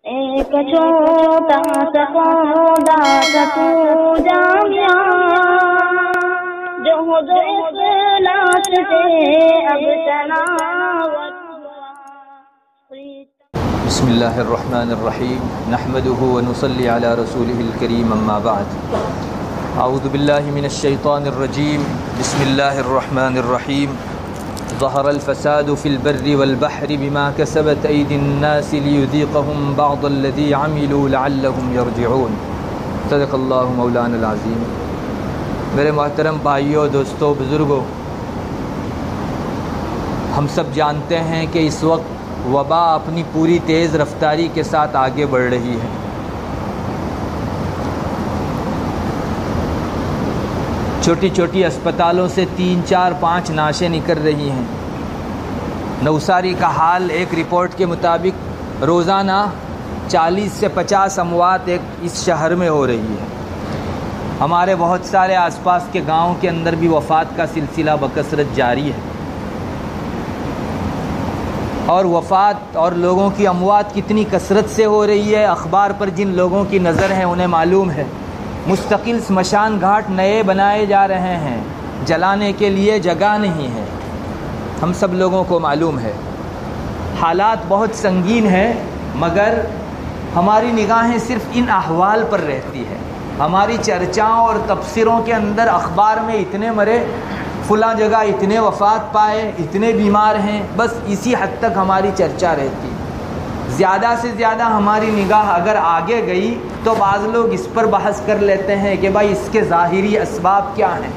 ایک چھوٹا سا پودا تھا تو جامعہ جو اخلاص سے اب تناور بسم اللہ الرحمن الرحیم نحمده ونصلی علی رسوله الکریم اما بعد اعوذ باللہ من الشیطان الرجیم بسم اللہ الرحمن الرحیم ظہر الفساد فی البر والبحر بما کسبت ایدی الناس لیذیقهم بعض الذی عملوا لعلهم یرجعون صدق اللہ مولانا العظیم۔ میرے محترم بھائیوں، دوستوں، بزرگوں، ہم سب جانتے ہیں کہ اس وقت وبا اپنی پوری تیز رفتاری کے ساتھ آگے بڑھ رہی ہے۔ چھوٹی چھوٹی اسپتالوں سے 3، 4، 5 نعشیں نکل رہی ہیں۔ نوساری کا حال ایک رپورٹ کے مطابق روزانہ 40 سے 50 اموات اس شہر میں ہو رہی ہے۔ ہمارے بہت سارے آس پاس کے گاؤں کے اندر بھی وفات کا سلسلہ بکثرت جاری ہے، اور وفات اور لوگوں کی اموات کتنی کثرت سے ہو رہی ہے، اخبار پر جن لوگوں کی نظر ہے انہیں معلوم ہے۔ مستقل سمشان گھاٹ نئے بنائے جا رہے ہیں، جلانے کے لیے جگہ نہیں ہے، ہم سب لوگوں کو معلوم ہے۔ حالات بہت سنگین ہیں، مگر ہماری نگاہیں صرف ان احوال پر رہتی ہے۔ ہماری چرچاؤں اور تبصروں کے اندر اخبار میں اتنے مرے، فلاں جگہ اتنے وفات پائے، اتنے بیمار ہیں، بس اسی حد تک ہماری چرچا رہتی ہے۔ زیادہ سے زیادہ ہماری نگاہ اگر آگے گئی تو بعض لوگ اس پر بحث کر لیتے ہیں کہ بھائی اس کے ظاہری اسباب کیا ہیں،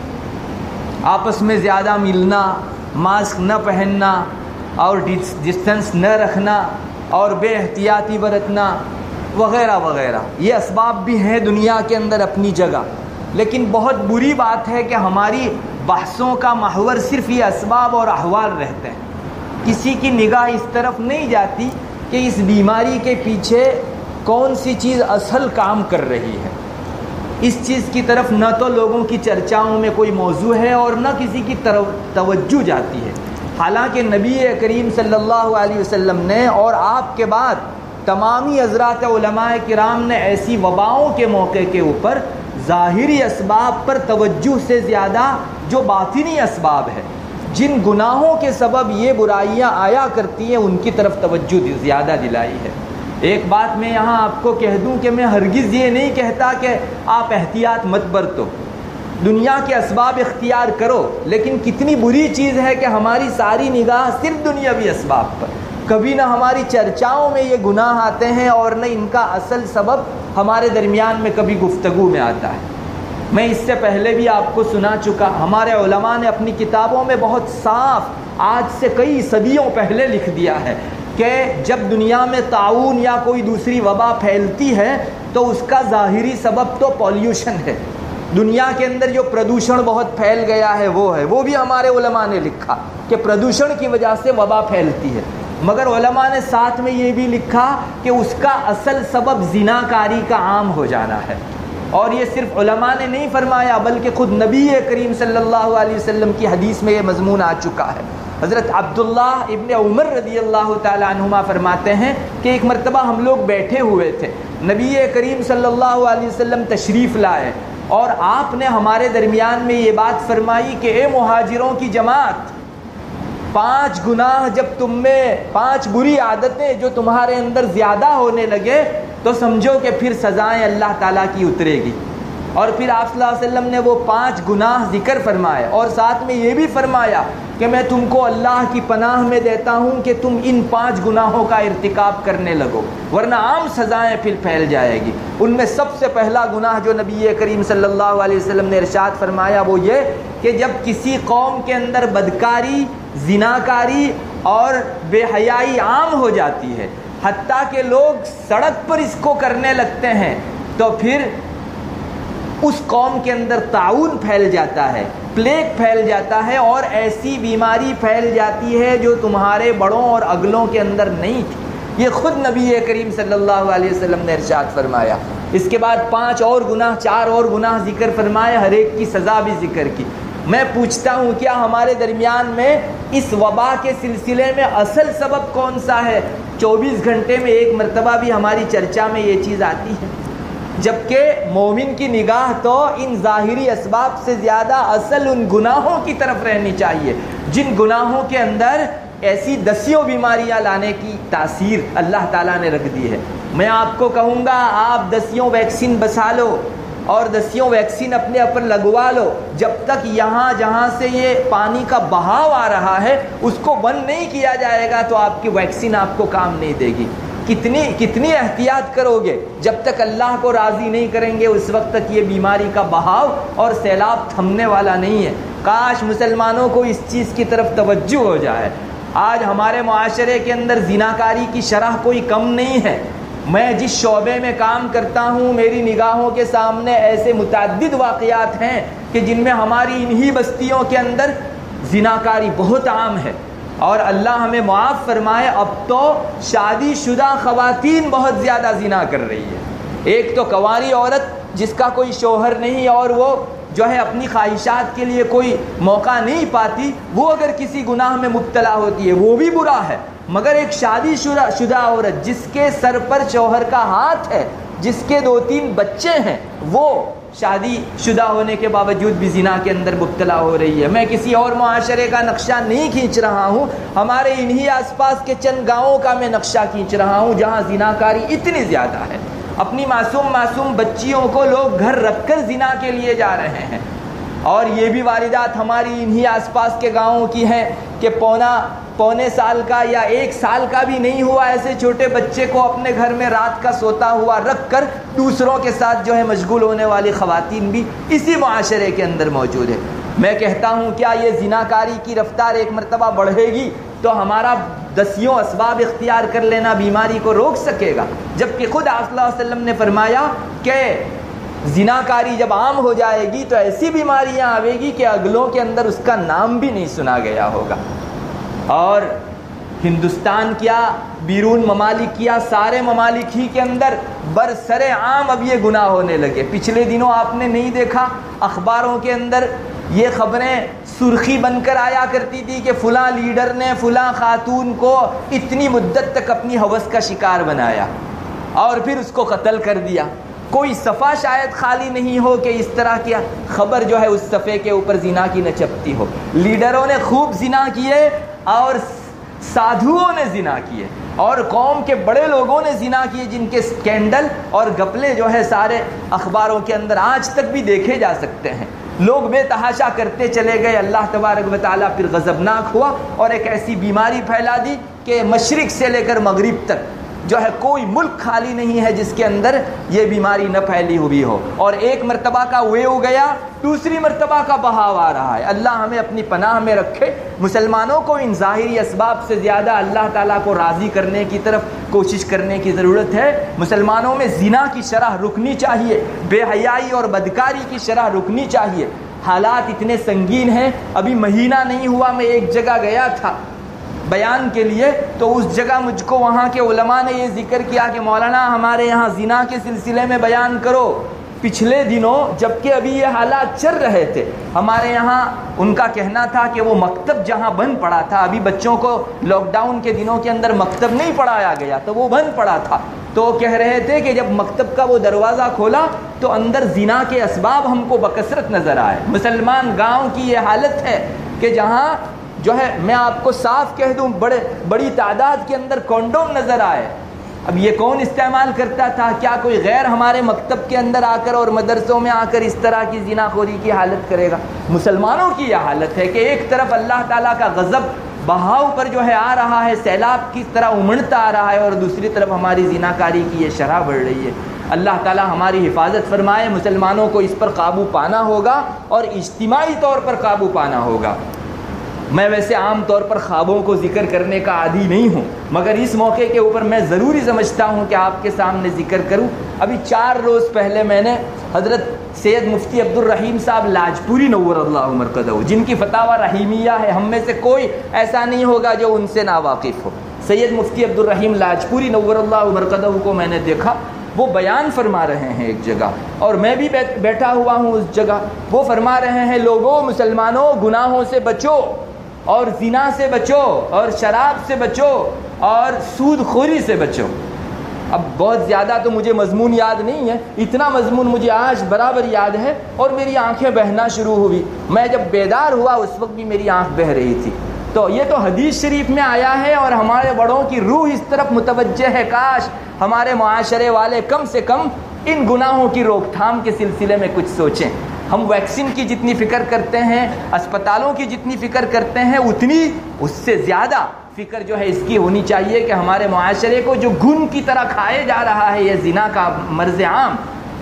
آپس میں زیادہ ملنا، ماسک نہ پہننا اور ڈسٹنس نہ رکھنا اور بے احتیاطی برتنا وغیرہ وغیرہ، یہ اسباب بھی ہیں دنیا کے اندر اپنی جگہ، لیکن بہت بری بات ہے کہ ہماری بحثوں کا محور صرف یہ اسباب اور احوال رہتے ہیں۔ کسی کی نگاہ اس طرف نہیں جاتی کہ اس بیماری کے پیچھے کون سی چیز اصل کام کر رہی ہے۔ اس چیز کی طرف نہ تو لوگوں کی چرچاؤں میں کوئی موضوع ہے اور نہ کسی کی توجہ جاتی ہے۔ حالانکہ نبی کریم صلی اللہ علیہ وسلم نے اور آپ کے بعد تمامی حضرات علماء کرام نے ایسی وباؤں کے موقع کے اوپر ظاہری اسباب پر توجہ سے زیادہ جو باطنی اسباب ہے، جن گناہوں کے سبب یہ برائیاں آیا کرتی ہیں، ان کی طرف توجہ زیادہ دلائی ہے۔ ایک بات میں یہاں آپ کو کہہ دوں کہ میں ہرگز یہ نہیں کہتا کہ آپ احتیاط مت برتو، دنیا کے اسباب اختیار کرو، لیکن کتنی بری چیز ہے کہ ہماری ساری نگاہ صرف دنیاوی اسباب پر، کبھی نہ ہماری چرچاؤں میں یہ گناہ آتے ہیں اور نہ ان کا اصل سبب ہمارے درمیان میں کبھی گفتگو میں آتا ہے۔ میں اس سے پہلے بھی آپ کو سنا چکا، ہمارے علماء نے اپنی کتابوں میں بہت صاف آج سے کئی صدیوں پہلے لکھ دیا ہے کہ جب دنیا میں طاعون یا کوئی دوسری وبا پھیلتی ہے تو اس کا ظاہری سبب تو پولیوشن ہے۔ دنیا کے اندر جو پردوشن بہت پھیل گیا ہے وہ ہے، وہ بھی ہمارے علماء نے لکھا کہ پردوشن کی وجہ سے وبا پھیلتی ہے، مگر علماء نے ساتھ میں یہ بھی لکھا کہ اس کا اصل سبب زناکاری کا عام ہو جانا ہے۔ اور یہ صرف علماء نے نہیں فرمایا بلکہ خود نبی کریم صلی اللہ علیہ وسلم کی حدیث میں یہ مضمون آ چکا ہے۔ حضرت عبداللہ ابن عمر رضی اللہ تعالی عنہما فرماتے ہیں کہ ایک مرتبہ ہم لوگ بیٹھے ہوئے تھے، نبی کریم صلی اللہ علیہ وسلم تشریف لائے اور آپ نے ہمارے درمیان میں یہ بات فرمائی کہ اے مہاجروں کی جماعت، 5 گناہ جب تم میں 5 بری عادتیں جو تمہارے اندر زیادہ ہونے لگے تو سمجھو کہ پھر سزائیں اللہ تعالیٰ کی اترے گی۔ اور پھر آپ صلی اللہ علیہ وسلم نے وہ 5 گناہ ذکر فرمائے اور ساتھ میں یہ بھی فرمایا کہ میں تم کو اللہ کی پناہ میں دیتا ہوں کہ تم ان 5 گناہوں کا ارتکاب کرنے لگو، ورنہ عام سزائیں پھر پھیل جائے گی۔ ان میں سب سے پہلا گناہ جو نبی کریم صلی اللہ علیہ وسلم نے ارشاد فرمایا وہ یہ کہ جب کسی قوم کے اندر بدکاری، زناکاری اور بے حیائی عام ہو جاتی ہے، حتیٰ کہ لوگ سڑک پر اس کو کرنے لگتے ہیں، تو پھر اس قوم کے اندر طاعون پھیل جاتا ہے، پلیگ پھیل جاتا ہے اور ایسی بیماری پھیل جاتی ہے جو تمہارے بڑوں اور اگلوں کے اندر نہیں تھی۔ یہ خود نبی کریم صلی اللہ علیہ وسلم نے ارشاد فرمایا۔ اس کے بعد 5 اور گناہ، 4 اور گناہ ذکر فرمائے، ہر ایک کی سزا بھی ذکر کی۔ میں پوچھتا ہوں کیا ہمارے درمیان میں اس وبا کے سلسلے میں اصل سبب کون سا ہے؟ 24 گھنٹے میں ایک مرتبہ بھی ہماری چرچا میں یہ چیز آتی ہے، جبکہ مومن کی نگاہ تو ان ظاہری اسباب سے زیادہ اصل ان گناہوں کی طرف رہنی چاہیے جن گناہوں کے اندر ایسی دسیوں بیماریاں لانے کی تاثیر اللہ تعالیٰ نے رکھ دی ہے۔ میں آپ کو کہوں گا آپ دسیوں ویکسین بسا لو اور دسیوں ویکسین اپنے اوپر لگوا لو، جب تک یہاں جہاں سے یہ پانی کا بہاؤ آ رہا ہے اس کو بند نہیں کیا جائے گا تو آپ کی ویکسین آپ کو کام نہیں دے گی۔ کتنی احتیاط کرو گے، جب تک اللہ کو راضی نہیں کریں گے اس وقت تک یہ بیماری کا بہاؤ اور سیلاب تھمنے والا نہیں ہے۔ کاش مسلمانوں کو اس چیز کی طرف توجہ ہو جائے۔ آج ہمارے معاشرے کے اندر زناکاری کی شرح کوئی کم نہیں ہے۔ میں جس شعبے میں کام کرتا ہوں میری نگاہوں کے سامنے ایسے متعدد واقعات ہیں کہ جن میں ہماری انہی بستیوں کے اندر زناکاری بہت عام ہے، اور اللہ ہمیں معاف فرمائے اب تو شادی شدہ خواتین بہت زیادہ زنا کر رہی ہے۔ ایک تو کنواری عورت جس کا کوئی شوہر نہیں اور وہ جو ہے اپنی خواہشات کے لیے کوئی موقع نہیں پاتی، وہ اگر کسی گناہ میں مبتلا ہوتی ہے وہ بھی برا ہے، مگر ایک شادی شدہ عورت جس کے سر پر شوہر کا ہاتھ ہے، جس کے 2-3 بچے ہیں، وہ شادی شدہ ہونے کے باوجود بھی زنا کے اندر مبتلا ہو رہی ہے۔ میں کسی اور معاشرے کا نقشہ نہیں کھینچ رہا ہوں، ہمارے انہی آس پاس کے چند گاؤں کا میں نقشہ کھینچ رہا ہوں جہاں زناکاری اتنی زیادہ ہے۔ اپنی معصوم بچیوں کو لوگ گھر رکھ کر زنا کے لیے جا رہے ہیں، اور یہ بھی واردات ہماری انہی آس پاس کے گاؤں کی ہیں کہ پونے سال کا یا 1 سال کا بھی نہیں ہوا ایسے چھوٹے بچے کو اپنے گھر میں رات کا سوتا ہوا رکھ کر دوسروں کے ساتھ جو ہے مشغول ہونے والی خواتین بھی اسی معاشرے کے اندر موجود ہے۔ میں کہتا ہوں کیا یہ زناکاری کی رفتار ایک مرتبہ بڑھے گی تو ہمارا دسیوں اسباب اختیار کر لینا بیماری کو روک سکے گا، جبکہ خود آپ صلی اللہ علیہ وسلم نے فرمایا کہ زناکاری جب عام ہو جائے گی تو ایسی بیماریاں آئے گی کہ اگلوں کے اندر اس کا نام بھی نہیں سنا گیا ہوگا۔ اور ہندوستان کیا بیرون ممالک کیا سارے ممالک ہی کے اندر برسر عام اب یہ گناہ ہونے لگے۔ پچھلے دنوں آپ نے نہیں دیکھا اخباروں کے اندر یہ خبریں سرخی بن کر آیا کرتی تھی کہ فلاں لیڈر نے فلاں خاتون کو اتنی مدت تک اپنی ہوس کا شکار بنایا اور پھر اس کو قتل کر دیا۔ کوئی صفحہ شاید خالی نہیں ہو کہ اس طرح کی خبر جو ہے اس صفحے کے اوپر زنا کی نہ چپتی ہو۔ لیڈروں نے خوب زنا کیے اور سادھوؤں نے زنا کیے اور قوم کے بڑے لوگوں نے زنا کیے، جن کے سکینڈل اور گپلے جو ہے سارے اخباروں کے اندر آج تک بھی دیکھے جا سکتے ہیں۔ لوگ بے تحاشا کرتے چلے گئے، اللہ تبارک و تعالیٰ پھر غضبناک ہوا اور ایک ایسی بیماری پھیلا دی کہ مشرق سے لے کر مغرب تک جو ہے کوئی ملک خالی نہیں ہے جس کے اندر یہ بیماری نہ پھیلی ہوئی ہو، اور ایک مرتبہ کا ویو گیا دوسری مرتبہ کا بہاؤ آ رہا ہے۔ اللہ ہمیں اپنی پناہ میں رکھے۔ مسلمانوں کو ان ظاہری اسباب سے زیادہ اللہ تعالیٰ کو راضی کرنے کی طرف کوشش کرنے کی ضرورت ہے۔ مسلمانوں میں زنا کی شرح رکنی چاہیے، بے حیائی اور بدکاری کی شرح رکنی چاہیے۔ حالات اتنے سنگین ہیں، ابھی مہینہ نہیں ہوا میں ایک جگہ گیا تھا بیان کے لیے، تو اس جگہ مجھ کو وہاں کے علماء نے یہ ذکر کیا کہ مولانا ہمارے یہاں زنا کے سلسلے میں بیان کرو۔ پچھلے دنوں جبکہ ابھی یہ حالات چل رہے تھے، ہمارے یہاں ان کا کہنا تھا کہ وہ مکتب جہاں بند پڑا تھا، ابھی بچوں کو لاک ڈاؤن کے دنوں کے اندر مکتب نہیں پڑھایا گیا تو وہ بند پڑا تھا، تو وہ کہہ رہے تھے کہ جب مکتب کا وہ دروازہ کھولا تو اندر زنا کے اسباب ہم کو بکثرت نظر آئے۔ مسلمان گاؤں کی یہ حالت ہے کہ جہاں جو ہے میں آپ کو صاف کہہ دوں بڑی تعداد کے اندر کونڈوم نظر آئے۔ اب یہ کون استعمال کرتا تھا؟ کیا کوئی غیر ہمارے مکتب کے اندر آ کر اور مدرسوں میں آ کر اس طرح کی زنا خوری کی حالت کرے گا؟ مسلمانوں کی یہ حالت ہے کہ ایک طرف اللہ تعالیٰ کا غضب بہاؤ پر جو ہے آ رہا ہے، سیلاب کی طرح امڑتا آ رہا ہے، اور دوسری طرف ہماری زنا کاری کی یہ شرح بڑھ رہی ہے۔ اللہ تعالیٰ ہماری حفاظت فرمائے۔ مسلمانوں کو اس پر قابو پانا ہوگا اور اجتماعی طور پر قابو پانا ہوگا۔ میں ویسے عام طور پر خوابوں کو ذکر کرنے کا عادی نہیں ہوں، مگر اس موقع کے اوپر میں ضروری سمجھتا ہوں کہ آپ کے سامنے ذکر کروں۔ ابھی 4 روز پہلے میں نے حضرت سید مفتی عبد الرحیم صاحب لاجپوری نور اللہ مرقدہ، جن کی فتاوی رحیمیہ ہے، ہم میں سے کوئی ایسا نہیں ہوگا جو ان سے ناواقف ہو۔ سید مفتی عبد الرحیم لاجپوری نور اللہ مرقدہ کو میں نے دیکھا، وہ بیان فرما رہے ہیں ایک جگہ، اور میں بھی بیٹھا ہوا ہوں اس جگہ۔ وہ فرما رہے ہیں لوگوں، مسلمانوں، گناہوں سے بچو اور زنا سے بچو اور شراب سے بچو اور سود خوری سے بچو. اب بہت زیادہ تو مجھے مضمون یاد نہیں ہے، اتنا مضمون مجھے آج برابر یاد ہے اور میری آنکھیں بہنا شروع ہوئی. میں جب بیدار ہوا اس وقت بھی میری آنکھ بہہ رہی تھی. تو یہ تو حدیث شریف میں آیا ہے اور ہمارے بڑوں کی روح اس طرف متوجہ ہے. کاش ہمارے معاشرے والے کم سے کم ان گناہوں کی روک تھام کے سلسلے میں کچھ سوچیں. ہم ویکسین کی جتنی فکر کرتے ہیں، اسپتالوں کی جتنی فکر کرتے ہیں، اتنی اس سے زیادہ فکر جو ہے اس کی ہونی چاہیے کہ ہمارے معاشرے کو جو گھن کی طرح کھائے جا رہا ہے یہ زنا کا مرض عام،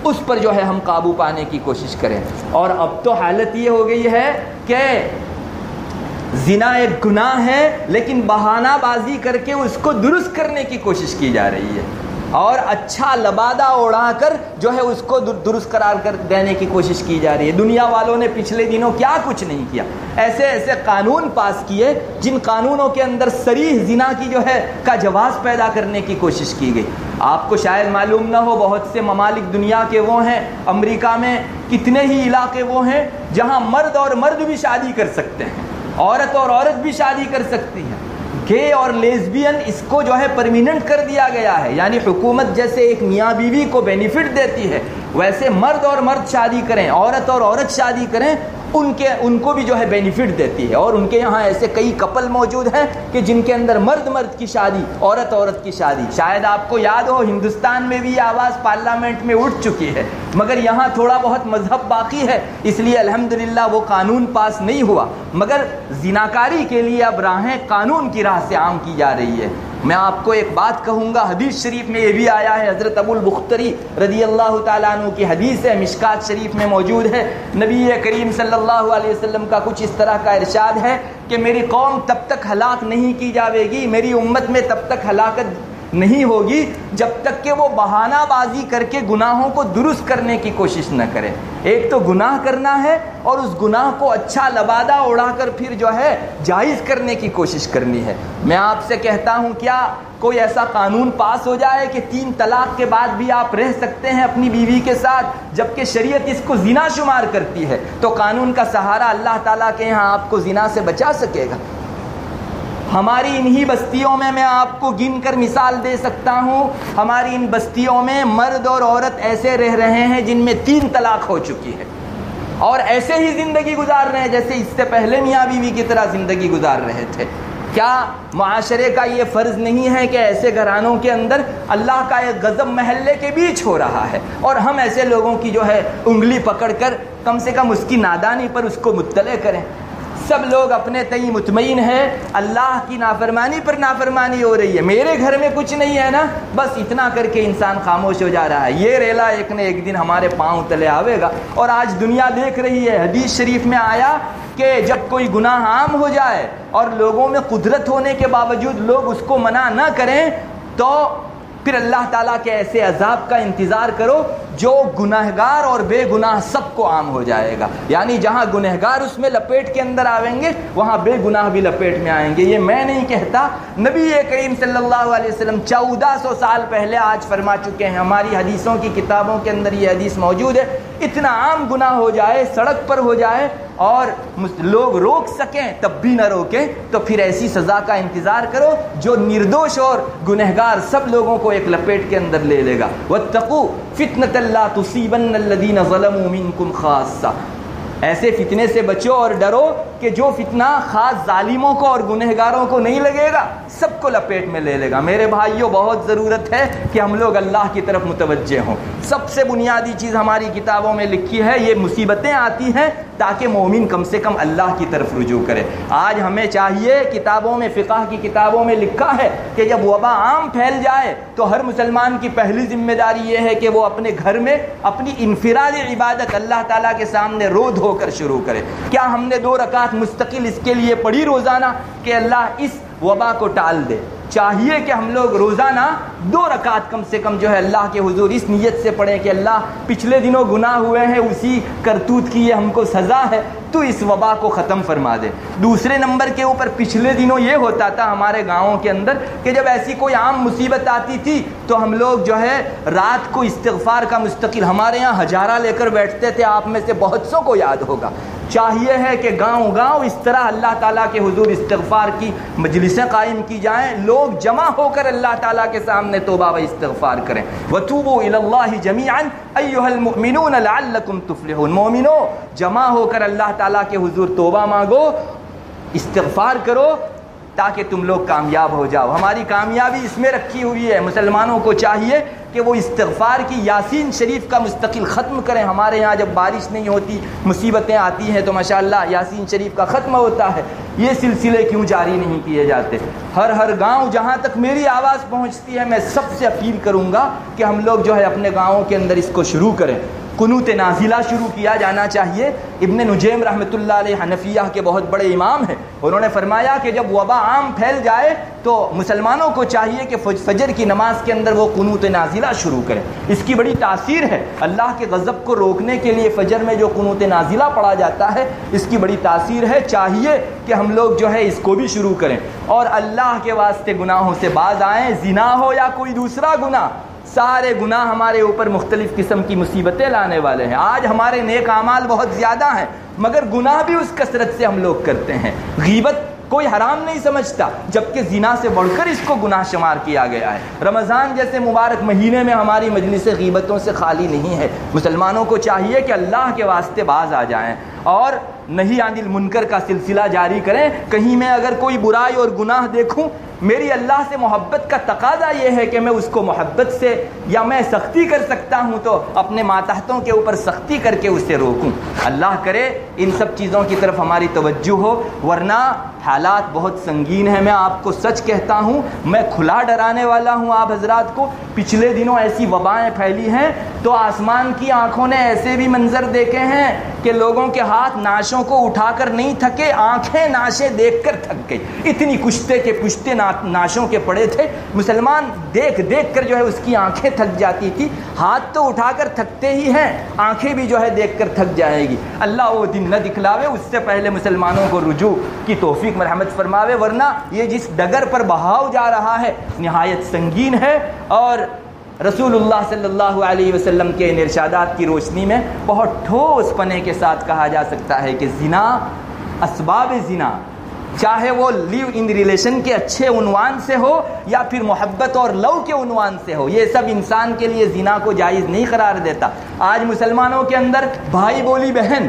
اس پر جو ہے ہم قابو پانے کی کوشش کریں. اور اب تو حالت یہ ہو گئی ہے کہ زنا ایک گناہ ہے لیکن بہانہ بازی کر کے اس کو درست کرنے کی کوشش کی جا رہی ہے اور اچھا لبادہ اڑا کر جو ہے اس کو درست قرار کر دینے کی کوشش کی جا رہی ہے. دنیا والوں نے پچھلے دنوں کیا کچھ نہیں کیا، ایسے ایسے قانون پاس کیے جن قانونوں کے اندر صریح زنا کی جو ہے کا جواز پیدا کرنے کی کوشش کی گئی. آپ کو شاید معلوم نہ ہو، بہت سے ممالک دنیا کے وہ ہیں، امریکہ میں کتنے ہی علاقے وہ ہیں جہاں مرد اور مرد بھی شادی کر سکتے ہیں، عورت اور عورت بھی شادی کر سکتی ہیں. گے اور لیزبین اس کو جو ہے پرمیننٹ کر دیا گیا ہے، یعنی حکومت جیسے ایک میاں بیوی کو بینیفٹ دیتی ہے ویسے مرد اور مرد شادی کریں، عورت اور عورت شادی کریں، ان کو بھی جو ہے بینیفٹ دیتی ہے. اور ان کے یہاں ایسے کئی کپل موجود ہیں کہ جن کے اندر مرد مرد کی شادی، عورت عورت کی شادی. شاید آپ کو یاد ہو ہندوستان میں بھی یہ آواز پارلیمنٹ میں اٹھ چکی ہے، مگر یہاں تھوڑا بہت مذہب باقی ہے اس لیے الحمدللہ وہ قانون پاس نہیں ہوا. مگر زناکاری کے لیے اب راہیں قانون کی راہ سے عام کی جا رہی ہے. میں آپ کو ایک بات کہوں گا، حدیث شریف میں یہ بھی آیا ہے، حضرت ابو البختری رضی اللہ تعالیٰ عنہ کی حدیث ہے، مشکات شریف میں موجود ہے. نبی کریم صلی اللہ علیہ وسلم کا کچھ اس طرح کا ارشاد ہے کہ میری قوم تب تک ہلاک نہیں کی جاوے گی، میری امت میں تب تک ہلاکت نہیں ہوگی جب تک کہ وہ بہانہ بازی کر کے گناہوں کو درست کرنے کی کوشش نہ کرے. ایک تو گناہ کرنا ہے اور اس گناہ کو اچھا لبادہ اڑا کر پھر جو ہے جائز کرنے کی کوشش کرنی ہے. میں آپ سے کہتا ہوں کیا کوئی ایسا قانون پاس ہو جائے کہ 3 طلاق کے بعد بھی آپ رہ سکتے ہیں اپنی بیوی کے ساتھ، جبکہ شریعت اس کو زنا شمار کرتی ہے؟ تو قانون کا سہارا اللہ تعالیٰ کے یہاں آپ کو زنا سے بچا سکے گا؟ ہماری انہی بستیوں میں آپ کو گن کر مثال دے سکتا ہوں. ہماری ان بستیوں میں مرد اور عورت ایسے رہ رہے ہیں جن میں 3 طلاق ہو چکی ہے اور ایسے ہی زندگی گزار رہے ہیں جیسے اس سے پہلے میاں بیوی کی طرح زندگی گزار رہے تھے. کیا معاشرے کا یہ فرض نہیں ہے کہ ایسے گھرانوں کے اندر اللہ کا ایک غضب محلے کے بیچ ہو رہا ہے اور ہم ایسے لوگوں کی جو ہے انگلی پکڑ کر کم سے کم اس کی نادانی پر اس کو مطلع کریں؟ سب لوگ اپنے تئیں مطمئن ہیں، اللہ کی نافرمانی پر نافرمانی ہو رہی ہے، میرے گھر میں کچھ نہیں ہے نا، بس اتنا کر کے انسان خاموش ہو جا رہا ہے. یہ ریلا ایک نہ ایک دن ہمارے پاؤں تلے آوے گا. اور آج دنیا دیکھ رہی ہے، حدیث شریف میں آیا کہ جب کوئی گناہ عام ہو جائے اور لوگوں میں قدرت ہونے کے باوجود لوگ اس کو منع نہ کریں تو پھر اللہ تعالیٰ کے ایسے عذاب کا انتظار کرو جو گنہگار اور بے گناہ سب کو عام ہو جائے گا. یعنی جہاں گنہگار اس میں لپیٹ کے اندر آئیں گے وہاں بے گناہ بھی لپیٹ میں آئیں گے. یہ میں نہیں کہتا، نبی کریم صلی اللہ علیہ وسلم 1400 سال پہلے آج فرما چکے ہیں. ہماری حدیثوں کی کتابوں کے اندر یہ حدیث موجود ہے. اتنا عام گناہ ہو جائے، سڑک پر ہو جائے اور لوگ روک سکیں تب بھی نہ روکیں تو پھر ایسی سزا کا انتظار کرو جو نردوش اور گنہگار سب لوگوں کو ایک لپیٹ کے اندر لے لے گا. واتقوا فتنة لا تصيبن الذين ظلموا منكم خاصة. ایسے فتنے سے بچو اور ڈرو کہ جو فتنہ خاص ظالموں کو اور گنہگاروں کو نہیں لگے گا، سب کو لپیٹ میں لے لے گا. میرے بھائیوں، بہت ضرورت ہے کہ ہم لوگ اللہ کی طرف متوجہ ہوں. سب سے بنیادی چیز ہماری کتابوں میں لکھی ہے، یہ مصیبتیں آتی ہیں تاکہ مومن کم سے کم اللہ کی طرف رجوع کرے. آج ہمیں چاہیے، کتابوں میں، فقہ کی کتابوں میں لکھا ہے کہ جب وبا عام پھیل جائے تو ہر مسلمان کی پہلی ذمہ داری یہ ہے کہ وہ اپنے گھر میں اپنی انفرادی عبادت اللہ تعالیٰ کے سامنے رو دھو کر شروع کرے. کیا ہم نے 2 رکعت مستقل اس کے لیے پڑھی روزانہ کہ اللہ اس وبا کو ٹال دے؟ چاہیے کہ ہم لوگ روزانہ 2 رکعت کم سے کم جو ہے اللہ کے حضور اس نیت سے پڑھیں کہ اللہ پچھلے دنوں گناہ ہوئے ہیں، اسی کرتوت کی یہ ہم کو سزا ہے، تو اس وبا کو ختم فرما دے. دوسرے نمبر کے اوپر پچھلے دنوں یہ ہوتا تھا ہمارے گاؤں کے اندر کہ جب ایسی کوئی عام مصیبت آتی تھی تو ہم لوگ جو ہے رات کو استغفار کا مستقل، ہمارے یہاں ہجارہ لے کر بیٹھتے تھے. آپ میں سے بہت سو کو یاد ہوگا چاہیے ہے کہ گاؤں گاؤں اس طرح اللہ تعالیٰ کے حضور استغفار کی مجلسیں قائم کی جائیں، لوگ جمع ہو کر اللہ تعالیٰ کے سامنے توبہ و استغفار کریں۔ وَتُوبُوا إِلَى اللَّهِ جَمِيعًا أَيُّهَا الْمُؤْمِنُونَ لَعَلَّكُمْ تُفْلِحُونَ۔ مومنو جمع ہو کر اللہ تعالیٰ کے حضور توبہ مانگو، استغفار کرو تاکہ تم لوگ کامیاب ہو جاؤ۔ ہماری کامیابی اس میں رکھی ہوئی ہے۔ مسلمانوں کو چاہیے کہ وہ استغفار کی یاسین شریف کا مستقل ختم کریں۔ ہمارے یہاں جب بارش نہیں ہوتی، مصیبتیں آتی ہیں تو ماشاءاللہ یاسین شریف کا ختم ہوتا ہے۔ یہ سلسلے کیوں جاری نہیں کیے جاتے؟ ہر گاؤں جہاں تک میری آواز پہنچتی ہے میں سب سے اپیل کروں گا کہ ہم لوگ جو ہے اپنے گاؤں کے اندر اس کو شروع کریں۔ قنوت نازلہ شروع کیا جانا چاہیے۔ ابن نجیم رحمۃ اللہ علیہ حنفیہ کے بہت بڑے امام ہیں، انہوں نے فرمایا کہ جب وبا عام پھیل جائے تو مسلمانوں کو چاہیے کہ فجر کی نماز کے اندر وہ قنوت نازلہ شروع کریں۔ اس کی بڑی تاثیر ہے، اللہ کے غضب کو روکنے کے لیے فجر میں جو قنوت نازلہ پڑھا جاتا ہے اس کی بڑی تاثیر ہے۔ چاہیے کہ ہم لوگ جو ہے اس کو بھی شروع کریں اور اللہ کے واسطے گناہوں سے باز آئیں۔ زنا ہو یا کوئی دوسرا گناہ، سارے گناہ ہمارے اوپر مختلف قسم کی مصیبتیں لانے والے ہیں۔ آج ہمارے نیک اعمال بہت زیادہ ہیں مگر گناہ بھی اس کثرت سے ہم لوگ کرتے ہیں۔ غیبت کوئی حرام نہیں سمجھتا جبکہ زنا سے بڑھ کر اس کو گناہ شمار کیا گیا ہے۔ رمضان جیسے مبارک مہینے میں ہماری مجلسیں غیبتوں سے خالی نہیں ہے۔ مسلمانوں کو چاہیے کہ اللہ کے واسطے باز آ جائیں اور نہی عن المنکر کا سلسلہ جاری کریں۔ کہیں میں اگر کوئی برائی اور گناہ دیکھوں، میری اللہ سے محبت کا تقاضا یہ ہے کہ میں اس کو محبت سے یا میں سختی کر سکتا ہوں تو اپنے ماتحتوں کے اوپر سختی کر کے اسے روکوں۔ اللہ کرے ان سب چیزوں کی طرف ہماری توجہ ہو، ورنہ حالات بہت سنگین ہیں۔ میں آپ کو سچ کہتا ہوں، میں کھلا ڈرانے والا ہوں آپ حضرات کو۔ پچھلے دنوں ایسی وبائیں پھیلی ہیں تو آسمان کی آنکھوں نے ایسے بھی منظر دیکھے ہیں کہ لوگوں کے ہاتھ نعشوں کو اٹھا کر نہیں تھکے، آنکھیں نعشیں دیکھ کر تھک گئی۔ اتنی کشتے کے پشتے نعشوں کے پڑے تھے، مسلمان دیکھ دیکھ کر جو ہے اس کی آنکھیں تھک جاتی تھی۔ ہاتھ تو اٹھا کر تھکتے ہی ہیں، آنکھیں بھی جو ہے دیکھ کر تھک جائے گی۔ اللہ وہ دن نہ دکھلاوے، اس سے پہلے مسلمانوں کو رجوع کی توفیق مرحمت فرماوے، ورنہ یہ جس ڈگر پر بہاؤ جا رہا ہے نہایت سنگین ہے۔ اور رسول اللہ صلی اللہ علیہ وسلم کے ان ارشادات کی روشنی میں بہت ٹھوس پنے کے ساتھ کہا جا سکتا ہے کہ زنا، اسباب زنا، چاہے وہ لیو ان ریلیشن کے اچھے عنوان سے ہو یا پھر محبت اور لو کے عنوان سے ہو، یہ سب انسان کے لیے زنا کو جائز نہیں قرار دیتا۔ آج مسلمانوں کے اندر بھائی بولی بہن،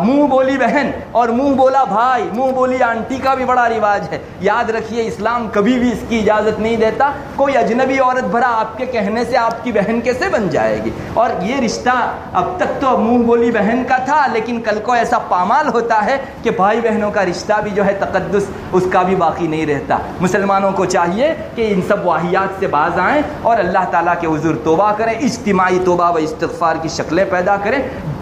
منہ بولی بہن اور منہ بولا بھائی، منہ بولی آنٹی کا بھی بڑا رواج ہے۔ یاد رکھیے اسلام کبھی بھی اس کی اجازت نہیں دیتا۔ کوئی اجنبی عورت بھرا آپ کے کہنے سے آپ کی بہن کیسے بن جائے گی؟ اور یہ رشتہ اب تک تو منہ بولی بہن کا تھا، لیکن کل کو ایسا پامال ہوتا ہے کہ بھائی بہنوں کا رشتہ بھی جو ہے تقدس اس کا بھی باقی نہیں رہتا۔ مسلمانوں کو چاہیے کہ ان سب واہیات سے باز آئیں اور اللہ تعالیٰ کے حضور توبہ کریں، اجتماعی توبہ و استغفار کی شکلیں پیدا کریں،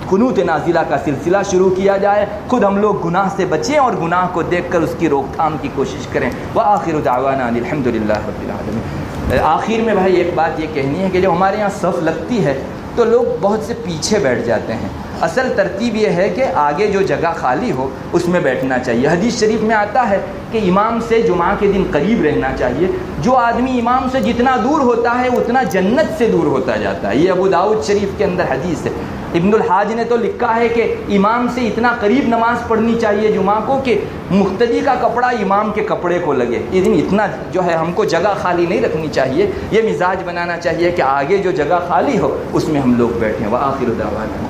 قنوت نازلہ کا سلسلہ شروع کیا جائے، خود ہم لوگ گناہ سے بچیں اور گناہ کو دیکھ کر اس کی روک تھام کی کوشش کریں۔ وآخر دعوانا الحمدللہ رب العالمین۔ آخر میں بھائی ایک بات یہ کہنی ہے کہ جب ہمارے یہاں صف لگتی ہے تو لوگ بہت سے پیچھے بیٹھ جاتے ہیں۔ اصل ترتیب یہ ہے کہ آگے جو جگہ خالی ہو اس میں بیٹھنا چاہیے۔ حدیث شریف میں آتا ہے کہ امام سے جمعہ کے دن قریب رہنا چاہیے۔ جو آدمی امام سے جتنا دور ہوتا ہے اتنا جنت سے دور ہوتا جاتا ہے۔ یہ ابو داؤد شریف کے اندر حدیث ہے۔ ابن الحاج نے تو لکھا ہے کہ امام سے اتنا قریب نماز پڑھنی چاہیے جمعہ کو کہ مقتدی کا کپڑا امام کے کپڑے کو لگے۔ اتنا جو ہے ہم کو جگہ خالی نہیں رکھنی چاہیے، یہ مزاج بنانا چاہیے کہ آگے جو جگہ خالی ہو اس میں ہم لوگ بیٹھیں۔ وآخر دعوانا